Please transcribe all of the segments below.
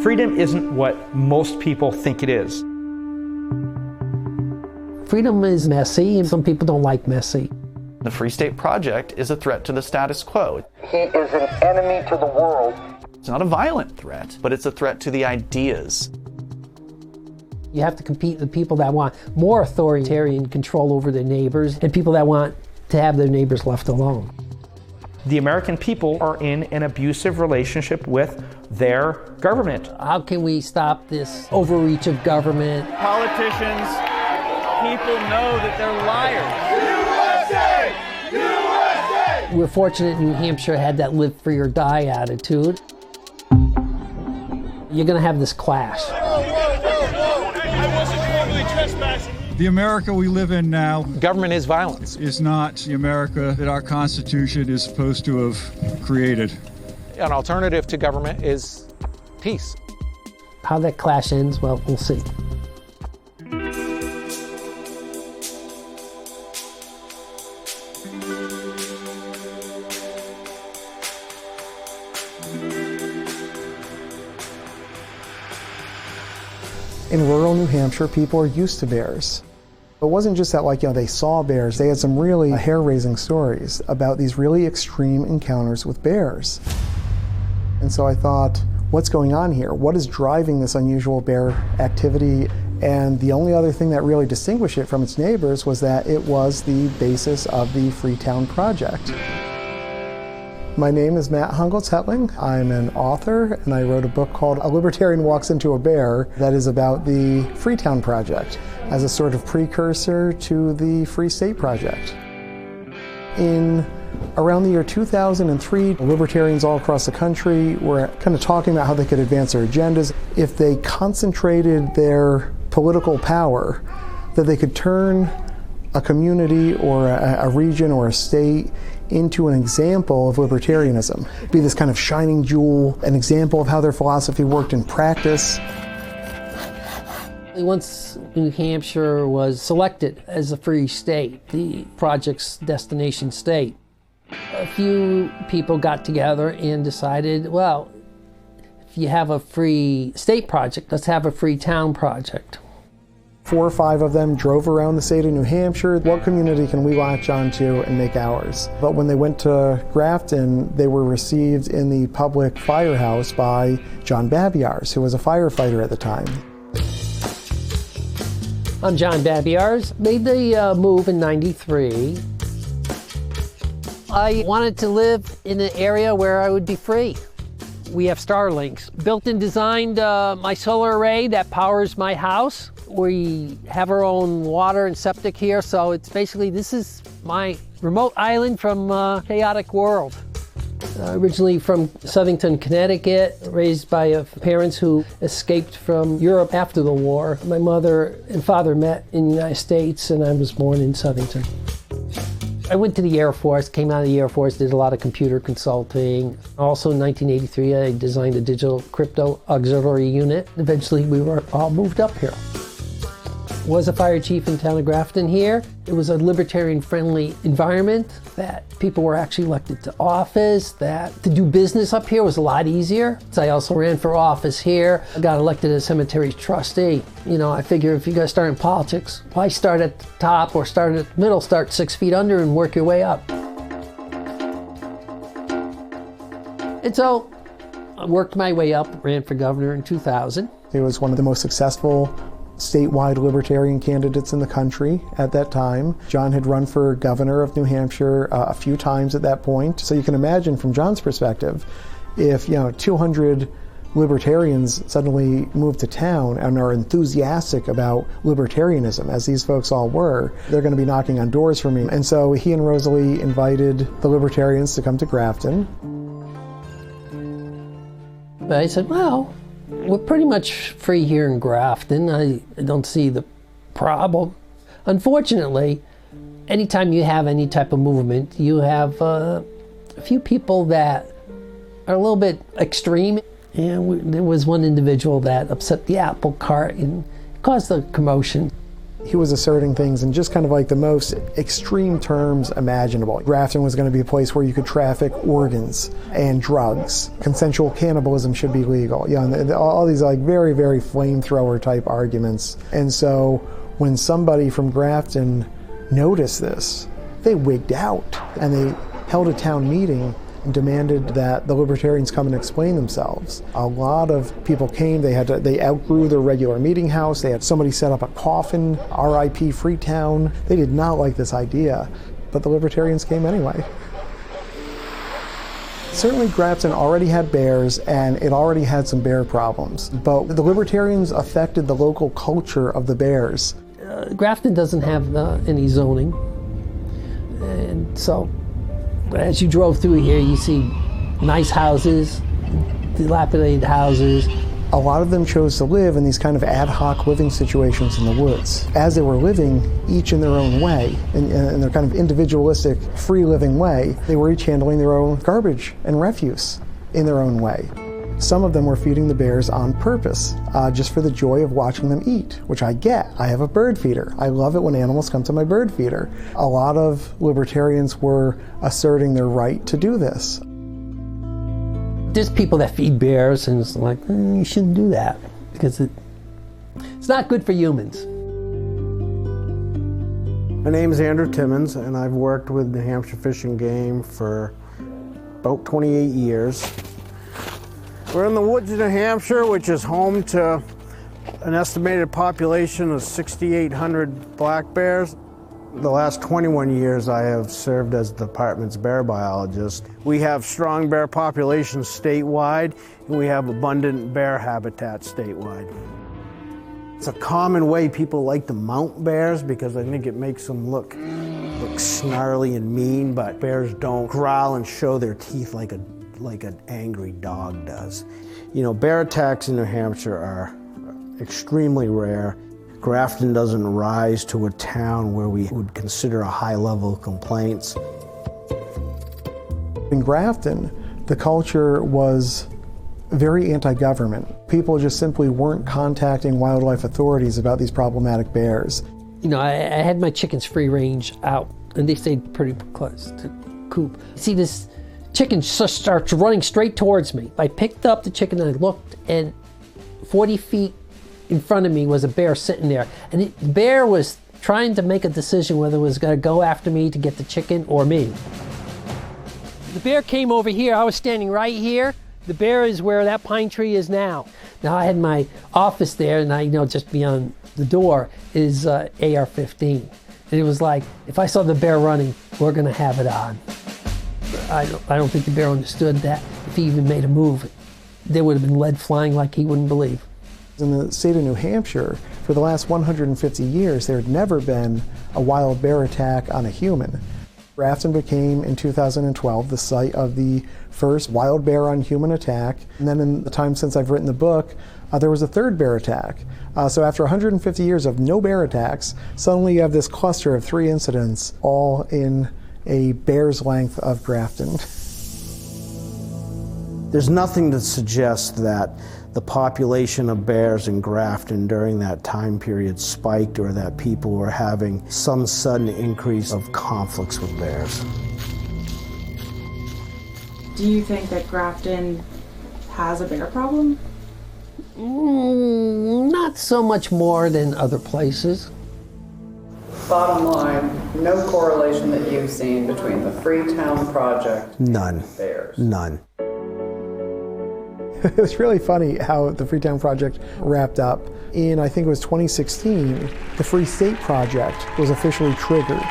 Freedom isn't what most people think it is. Freedom is messy, and some people don't like messy. The Free State Project is a threat to the status quo. He is an enemy to the world. It's not a violent threat, but it's a threat to the ideas. You have to compete with people that want more authoritarian control over their neighbors and people that want to have their neighbors left alone. The American people are in an abusive relationship with their government. How can we stop this overreach of government? Politicians, people know that they're liars. USA! USA! We're fortunate New Hampshire had that live free or die attitude. You're going to have this clash. I wasn't formally trespassing. The America we live in now government is violence. Is not the America that our Constitution is supposed to have created. An alternative to government is peace. How that clash ends, well, we'll see. In rural New Hampshire, people are used to bears. It wasn't just that, they saw bears. They had some really hair-raising stories about these really extreme encounters with bears. And so I thought, what's going on here? What is driving this unusual bear activity? And the only other thing that really distinguished it from its neighbors was that it was the basis of the Freetown project. My name is Matt Hungoltz-Hetling. I'm an author, and I wrote a book called A Libertarian Walks Into a Bear that is about the Freetown project as a sort of precursor to the Free State Project. In around the year 2003, libertarians all across the country were kind of talking about how they could advance their agendas. If they concentrated their political power, that they could turn a community or a region or a state into an example of libertarianism, be this kind of shining jewel, an example of how their philosophy worked in practice. Once New Hampshire was selected as a free state, the project's destination state, a few people got together and decided, well, if you have a free state project, let's have a free town project. 4 or 5 of them drove around the state of New Hampshire. What community can we latch onto and make ours? But when they went to Grafton, they were received in the public firehouse by John Babiars, who was a firefighter at the time. I'm John Babiars. Made the move in '93. I wanted to live in an area where I would be free. We have Starlinks. Built and designed my solar array that powers my house. We have our own water and septic here, so it's basically, this is my remote island from a chaotic world. Originally from Southington, Connecticut, raised by parents who escaped from Europe after the war. My mother and father met in the United States, and I was born in Southington. I went to the Air Force, came out of the Air Force, did a lot of computer consulting. Also in 1983, I designed a digital crypto auxiliary unit. Eventually, we were all moved up here. Was a fire chief in town of Grafton here. It was a libertarian-friendly environment, that people were actually elected to office, that to do business up here was a lot easier. So I also ran for office here. I got elected as cemetery trustee. I figure if you're gonna start in politics, why start at the top or start at the middle, start 6 feet under and work your way up. And so I worked my way up, ran for governor in 2000. He was one of the most successful statewide libertarian candidates in the country at that time. John had run for governor of New Hampshire a few times at that point. So you can imagine from John's perspective, if 200 libertarians suddenly move to town and are enthusiastic about libertarianism, as these folks all were, they're going to be knocking on doors for me. And so he and Rosalie invited the libertarians to come to Grafton. But I said, well, we're pretty much free here in Grafton. I don't see the problem. Unfortunately, anytime you have any type of movement, you have a few people that are a little bit extreme. And there was one individual that upset the apple cart and caused a commotion. He was asserting things in just kind of like the most extreme terms imaginable. Grafton was going to be a place where you could traffic organs and drugs. Consensual cannibalism should be legal. You know, and all these like very, very flamethrower type arguments. And so when somebody from Grafton noticed this, they wigged out and they held a town meeting and demanded that the libertarians come and explain themselves. A lot of people came. They outgrew their regular meeting house. They had somebody set up a coffin, RIP Freetown. They did not like this idea, but the libertarians came anyway. Certainly Grafton already had bears and it already had some bear problems, but the libertarians affected the local culture of the bears. Grafton doesn't have any zoning, and so as you drove through here, you see nice houses, dilapidated houses. A lot of them chose to live in these kind of ad hoc living situations in the woods. As they were living, each in their own way, in their kind of individualistic, free-living way, they were each handling their own garbage and refuse in their own way. Some of them were feeding the bears on purpose, just for the joy of watching them eat, which I get. I have a bird feeder. I love it when animals come to my bird feeder. A lot of libertarians were asserting their right to do this. There's people that feed bears and it's like, you shouldn't do that because it's not good for humans. My name is Andrew Timmons and I've worked with New Hampshire Fish and Game for about 28 years. We're in the woods of New Hampshire, which is home to an estimated population of 6,800 black bears. The last 21 years I have served as the department's bear biologist. We have strong bear populations statewide, and we have abundant bear habitat statewide. It's a common way people like to mount bears because I think it makes them look snarly and mean, but bears don't growl and show their teeth like an angry dog does. You know, bear attacks in New Hampshire are extremely rare. Grafton doesn't rise to a town where we would consider a high level of complaints. In Grafton, the culture was very anti-government. People just simply weren't contacting wildlife authorities about these problematic bears. You know, I had my chickens free range out and they stayed pretty close to the coop. See, this chicken just starts running straight towards me. I picked up the chicken and I looked, and 40 feet in front of me was a bear sitting there. And the bear was trying to make a decision whether it was going to go after me to get the chicken or me. The bear came over here. I was standing right here. The bear is where that pine tree is now. Now I had my office there, and I know just beyond the door is AR-15. And it was like, if I saw the bear running, we're going to have it on. I don't think the bear understood that if he even made a move, there would have been lead flying like he wouldn't believe. In the state of New Hampshire, for the last 150 years, there had never been a wild bear attack on a human. Grafton became, in 2012, the site of the first wild bear on human attack. And then in the time since I've written the book, there was a third bear attack. So after 150 years of no bear attacks, suddenly you have this cluster of 3 incidents, all in a bear's length of Grafton. There's nothing to suggest that the population of bears in Grafton during that time period spiked or that people were having some sudden increase of conflicts with bears. Do you think that Grafton has a bear problem? Not so much more than other places. Bottom line, no correlation that you've seen between the Freetown project None. and bears? None. It was really funny how the Freetown project wrapped up. In, I think it was 2016, the Free State Project was officially triggered.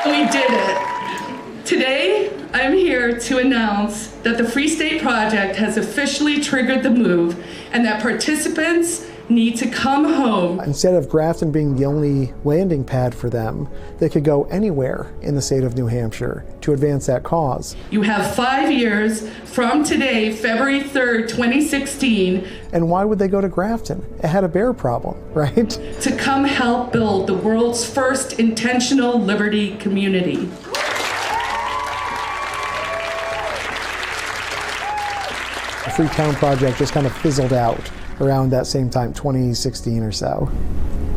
We did it. Today, I'm here to announce that the Free State Project has officially triggered the move and that participants need to come home. Instead of Grafton being the only landing pad for them, they could go anywhere in the state of New Hampshire to advance that cause. You have 5 years from today, February 3rd, 2016. And why would they go to Grafton? It had a bear problem, right? To come help build the world's first intentional liberty community. The Freetown project just kind of fizzled out around that same time, 2016 or so.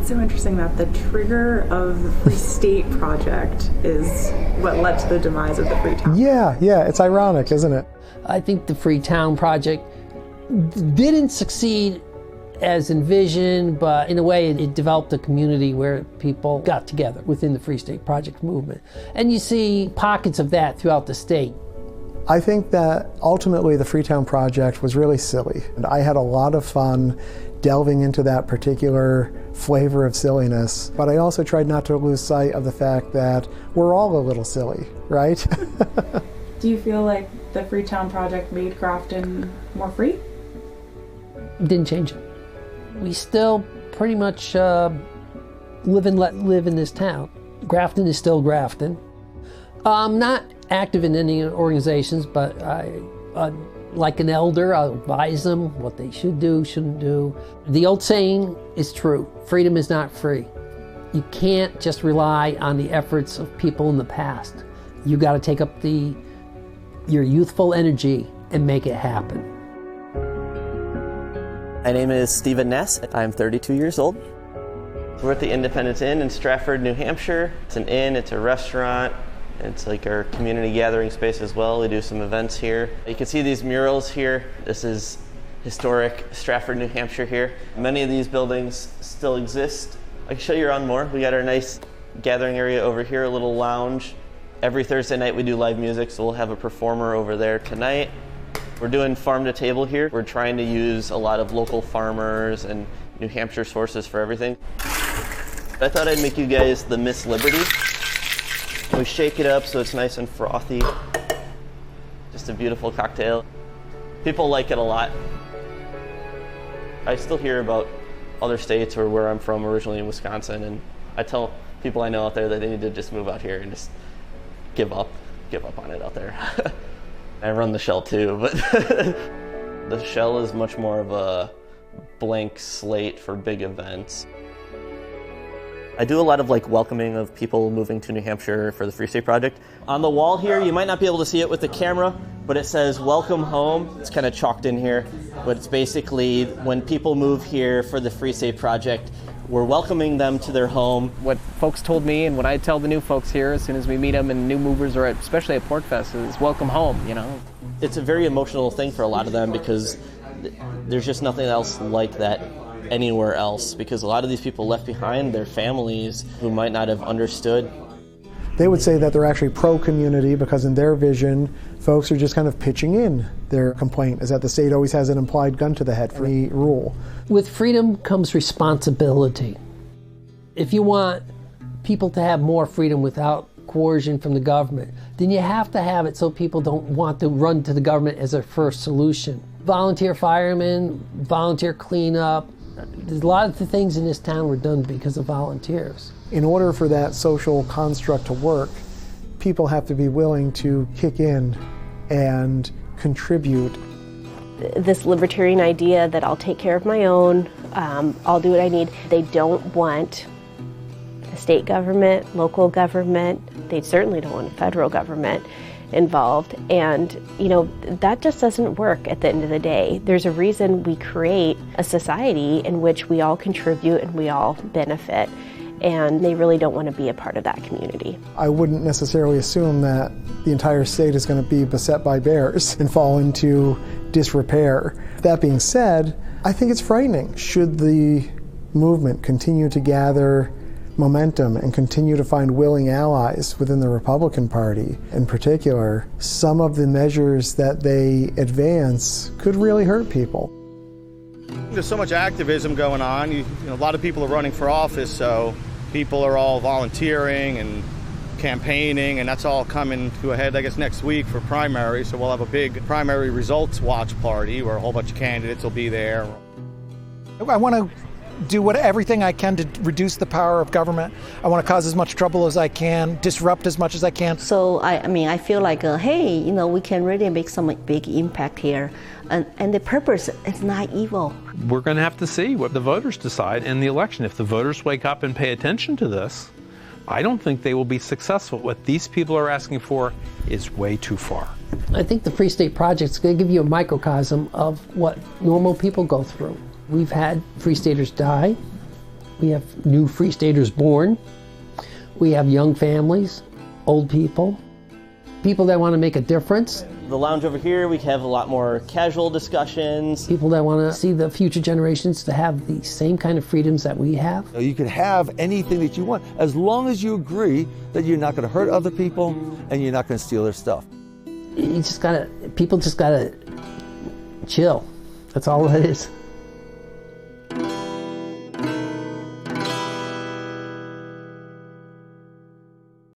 It's so interesting that the trigger of the Free State Project is what led to the demise of the Freetown. Yeah, it's ironic, isn't it? I think the Freetown Project didn't succeed as envisioned, but in a way it developed a community where people got together within the Free State Project movement. And you see pockets of that throughout the state. I think that ultimately the Freetown Project was really silly. And I had a lot of fun delving into that particular flavor of silliness, but I also tried not to lose sight of the fact that we're all a little silly, right? Do you feel like the Freetown Project made Grafton more free? Didn't change it. We still pretty much live and let live in this town. Grafton is still Grafton. I'm not active in any organizations, but I, like an elder, I'll advise them what they should do, shouldn't do. The old saying is true: freedom is not free. You can't just rely on the efforts of people in the past. You got to take up your youthful energy and make it happen. My name is Stephen Ness. I'm 32 years old. We're at the Independence Inn in Stratford, New Hampshire. It's an inn, it's a restaurant. It's like our community gathering space as well. We do some events here. You can see these murals here. This is historic Stratford, New Hampshire here. Many of these buildings still exist. I can show you around more. We got our nice gathering area over here, a little lounge. Every Thursday night we do live music, so we'll have a performer over there tonight. We're doing farm to table here. We're trying to use a lot of local farmers and New Hampshire sources for everything. I thought I'd make you guys the Miss Liberty. We shake it up so it's nice and frothy. Just a beautiful cocktail. People like it a lot. I still hear about other states or where I'm from, originally in Wisconsin, and I tell people I know out there that they need to just move out here and just give up on it out there. I run the Shell too, but the Shell is much more of a blank slate for big events. I do a lot of welcoming of people moving to New Hampshire for the Free State Project. On the wall here, you might not be able to see it with the camera, but it says "Welcome Home." It's kind of chalked in here, but it's basically when people move here for the Free State Project, we're welcoming them to their home. What folks told me and what I tell the new folks here as soon as we meet them and new movers, or especially at Portfest, is welcome home, It's a very emotional thing for a lot of them because there's just nothing else like that anywhere else, because a lot of these people left behind their families who might not have understood. They would say that they're actually pro-community because in their vision, folks are just kind of pitching in. Their complaint is that the state always has an implied gun to the head for any rule. With freedom comes responsibility. If you want people to have more freedom without coercion from the government, then you have to have it so people don't want to run to the government as their first solution. Volunteer firemen, volunteer cleanup. There's a lot of the things in this town were done because of volunteers. In order for that social construct to work, people have to be willing to kick in and contribute. This libertarian idea that I'll take care of my own, I'll do what I need. They don't want the state government, local government, they certainly don't want the federal government involved, and that just doesn't work at the end of the day. There's a reason we create a society in which we all contribute and we all benefit, and they really don't want to be a part of that community. I wouldn't necessarily assume that the entire state is going to be beset by bears and fall into disrepair. That being said, I think it's frightening. Should the movement continue to gather momentum and continue to find willing allies within the Republican Party in particular, some of the measures that they advance could really hurt people. There's so much activism going on. A lot of people are running for office, so people are all volunteering and campaigning, and that's all coming to a head, I guess, next week for primary. So we'll have a big primary results watch party where a whole bunch of candidates will be there. I want to do everything I can to reduce the power of government. I want to cause as much trouble as I can, disrupt as much as I can. So I feel like, hey, we can really make some big impact here. And the purpose is not evil. We're going to have to see what the voters decide in the election. If the voters wake up and pay attention to this, I don't think they will be successful. What these people are asking for is way too far. I think the Free State Project is going to give you a microcosm of what normal people go through. We've had Free Staters die, We have new Free Staters born. We have young families, old people, people that want to make a difference. The lounge over here, we have a lot more casual discussions. People that want to see the future generations to have the same kind of freedoms that we have. You can have anything that you want as long as you agree that you're not going to hurt other people and you're not going to steal their stuff. People just gotta chill. That's all it is.